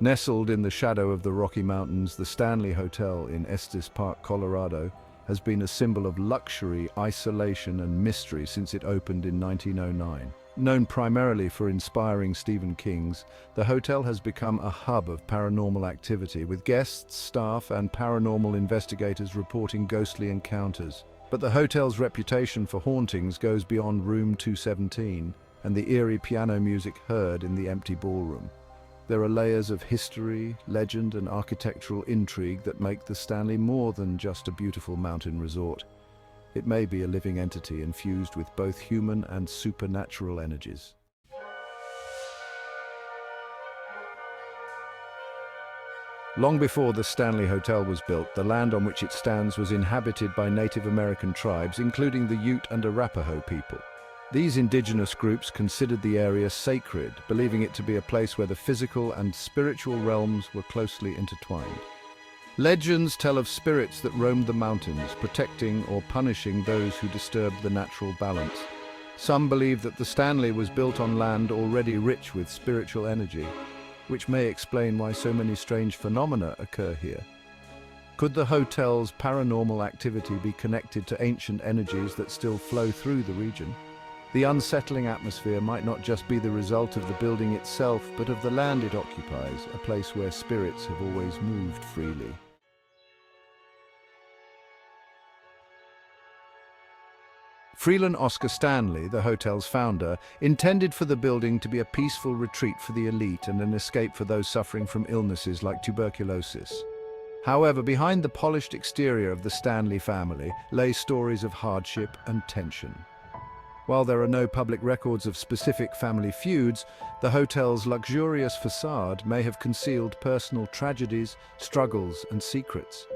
Nestled in the shadow of the Rocky Mountains, the Stanley Hotel in Estes Park, Colorado, has been a symbol of luxury, isolation, and mystery since it opened in 1909. Known primarily for inspiring Stephen King's, the hotel has become a hub of paranormal activity, with guests, staff, and paranormal investigators reporting ghostly encounters. But the hotel's reputation for hauntings goes beyond room 217 and the eerie piano music heard in the empty ballroom. There are layers of history, legend, and architectural intrigue that make the Stanley more than just a beautiful mountain resort. It may be a living entity infused with both human and supernatural energies. Long before the Stanley Hotel was built, the land on which it stands was inhabited by Native American tribes, including the Ute and Arapaho people. These indigenous groups considered the area sacred, believing it to be a place where the physical and spiritual realms were closely intertwined. Legends tell of spirits that roamed the mountains, protecting or punishing those who disturbed the natural balance. Some believe that the Stanley was built on land already rich with spiritual energy, which may explain why so many strange phenomena occur here. Could the hotel's paranormal activity be connected to ancient energies that still flow through the region? The unsettling atmosphere might not just be the result of the building itself, but of the land it occupies, a place where spirits have always moved freely. Freelan Oscar Stanley, the hotel's founder, intended for the building to be a peaceful retreat for the elite and an escape for those suffering from illnesses like tuberculosis. However, behind the polished exterior of the Stanley family lay stories of hardship and tension. While there are no public records of specific family feuds, the hotel's luxurious facade may have concealed personal tragedies, struggles, and secrets.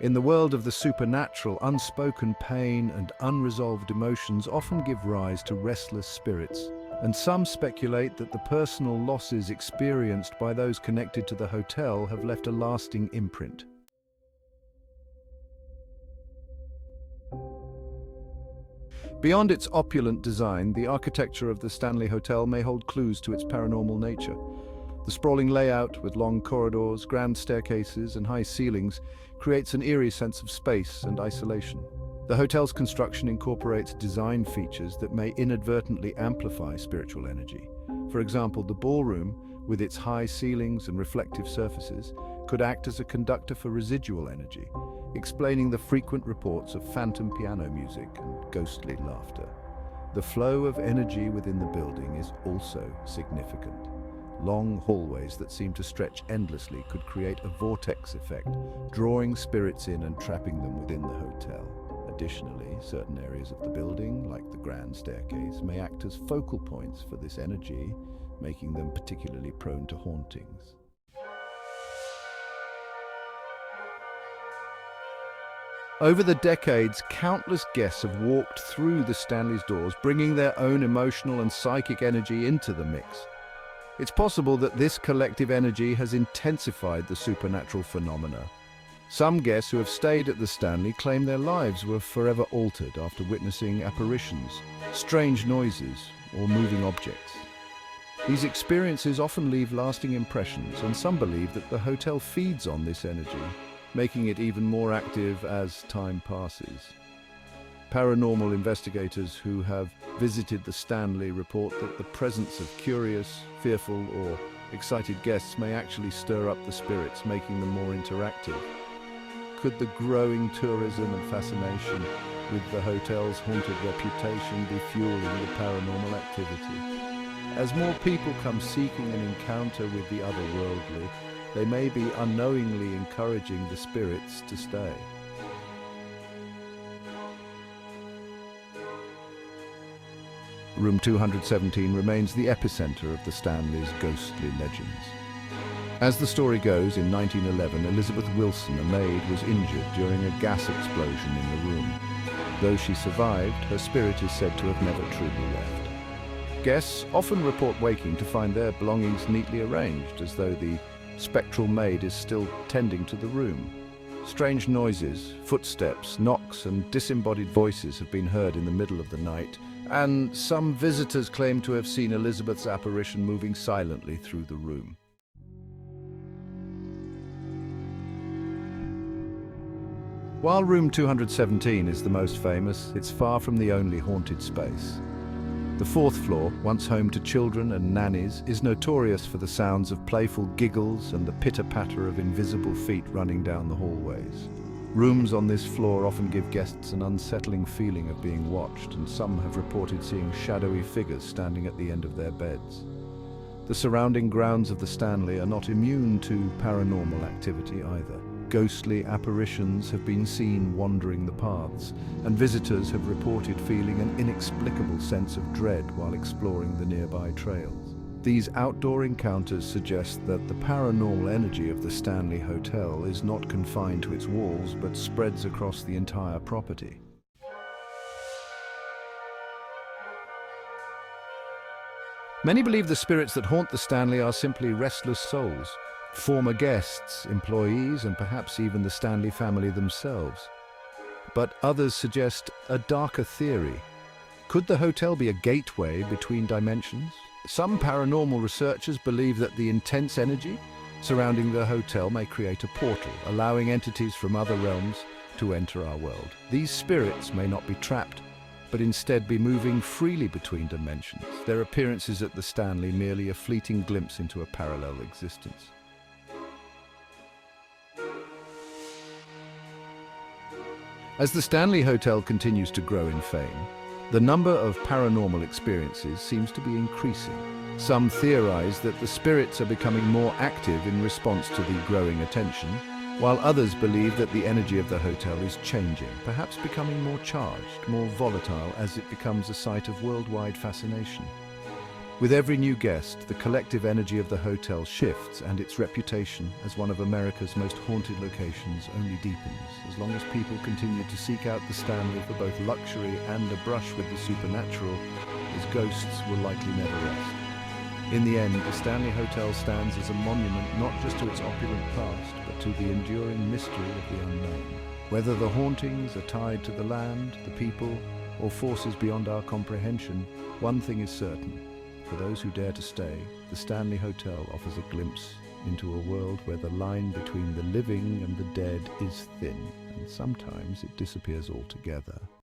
In the world of the supernatural, unspoken pain and unresolved emotions often give rise to restless spirits, and some speculate that the personal losses experienced by those connected to the hotel have left a lasting imprint. Beyond its opulent design, the architecture of the Stanley Hotel may hold clues to its paranormal nature. The sprawling layout, with long corridors, grand staircases, and high ceilings, creates an eerie sense of space and isolation. The hotel's construction incorporates design features that may inadvertently amplify spiritual energy. For example, the ballroom, with its high ceilings and reflective surfaces, could act as a conductor for residual energy, explaining the frequent reports of phantom piano music and ghostly laughter. The flow of energy within the building is also significant. Long hallways that seem to stretch endlessly could create a vortex effect, drawing spirits in and trapping them within the hotel. Additionally, certain areas of the building, like the grand staircase, may act as focal points for this energy, making them particularly prone to hauntings. Over the decades, countless guests have walked through the Stanley's doors, bringing their own emotional and psychic energy into the mix. It's possible that this collective energy has intensified the supernatural phenomena. Some guests who have stayed at the Stanley claim their lives were forever altered after witnessing apparitions, strange noises, or moving objects. These experiences often leave lasting impressions, and some believe that the hotel feeds on this energy, making it even more active as time passes. Paranormal investigators who have visited the Stanley report that the presence of curious, fearful, or excited guests may actually stir up the spirits, making them more interactive. Could the growing tourism and fascination with the hotel's haunted reputation be fueling the paranormal activity? As more people come seeking an encounter with the otherworldly, they may be unknowingly encouraging the spirits to stay. Room 217 remains the epicenter of the Stanley's ghostly legends. As the story goes, in 1911, Elizabeth Wilson, a maid, was injured during a gas explosion in the room. Though she survived, her spirit is said to have never truly left. Guests often report waking to find their belongings neatly arranged, as though the spectral maid is still tending to the room. Strange noises, footsteps, knocks, and disembodied voices have been heard in the middle of the night, and some visitors claim to have seen Elizabeth's apparition moving silently through the room. While room 217 is the most famous, it's far from the only haunted space. The fourth floor, once home to children and nannies, is notorious for the sounds of playful giggles and the pitter-patter of invisible feet running down the hallways. Rooms on this floor often give guests an unsettling feeling of being watched, and some have reported seeing shadowy figures standing at the end of their beds. The surrounding grounds of the Stanley are not immune to paranormal activity either. Ghostly apparitions have been seen wandering the paths, and visitors have reported feeling an inexplicable sense of dread while exploring the nearby trails. These outdoor encounters suggest that the paranormal energy of the Stanley Hotel is not confined to its walls, but spreads across the entire property. Many believe the spirits that haunt the Stanley are simply restless souls, former guests, employees, and perhaps even the Stanley family themselves. But others suggest a darker theory. Could the hotel be a gateway between dimensions? Some paranormal researchers believe that the intense energy surrounding the hotel may create a portal, allowing entities from other realms to enter our world. These spirits may not be trapped, but instead be moving freely between dimensions, their appearances at the Stanley merely a fleeting glimpse into a parallel existence. As the Stanley Hotel continues to grow in fame, the number of paranormal experiences seems to be increasing. Some theorize that the spirits are becoming more active in response to the growing attention, while others believe that the energy of the hotel is changing, perhaps becoming more charged, more volatile as it becomes a site of worldwide fascination. With every new guest, the collective energy of the hotel shifts, and its reputation as one of America's most haunted locations only deepens. As long as people continue to seek out the Stanley for both luxury and a brush with the supernatural, its ghosts will likely never rest. In the end, the Stanley Hotel stands as a monument not just to its opulent past, but to the enduring mystery of the unknown. Whether the hauntings are tied to the land, the people, or forces beyond our comprehension, one thing is certain. For those who dare to stay, the Stanley Hotel offers a glimpse into a world where the line between the living and the dead is thin, and sometimes it disappears altogether.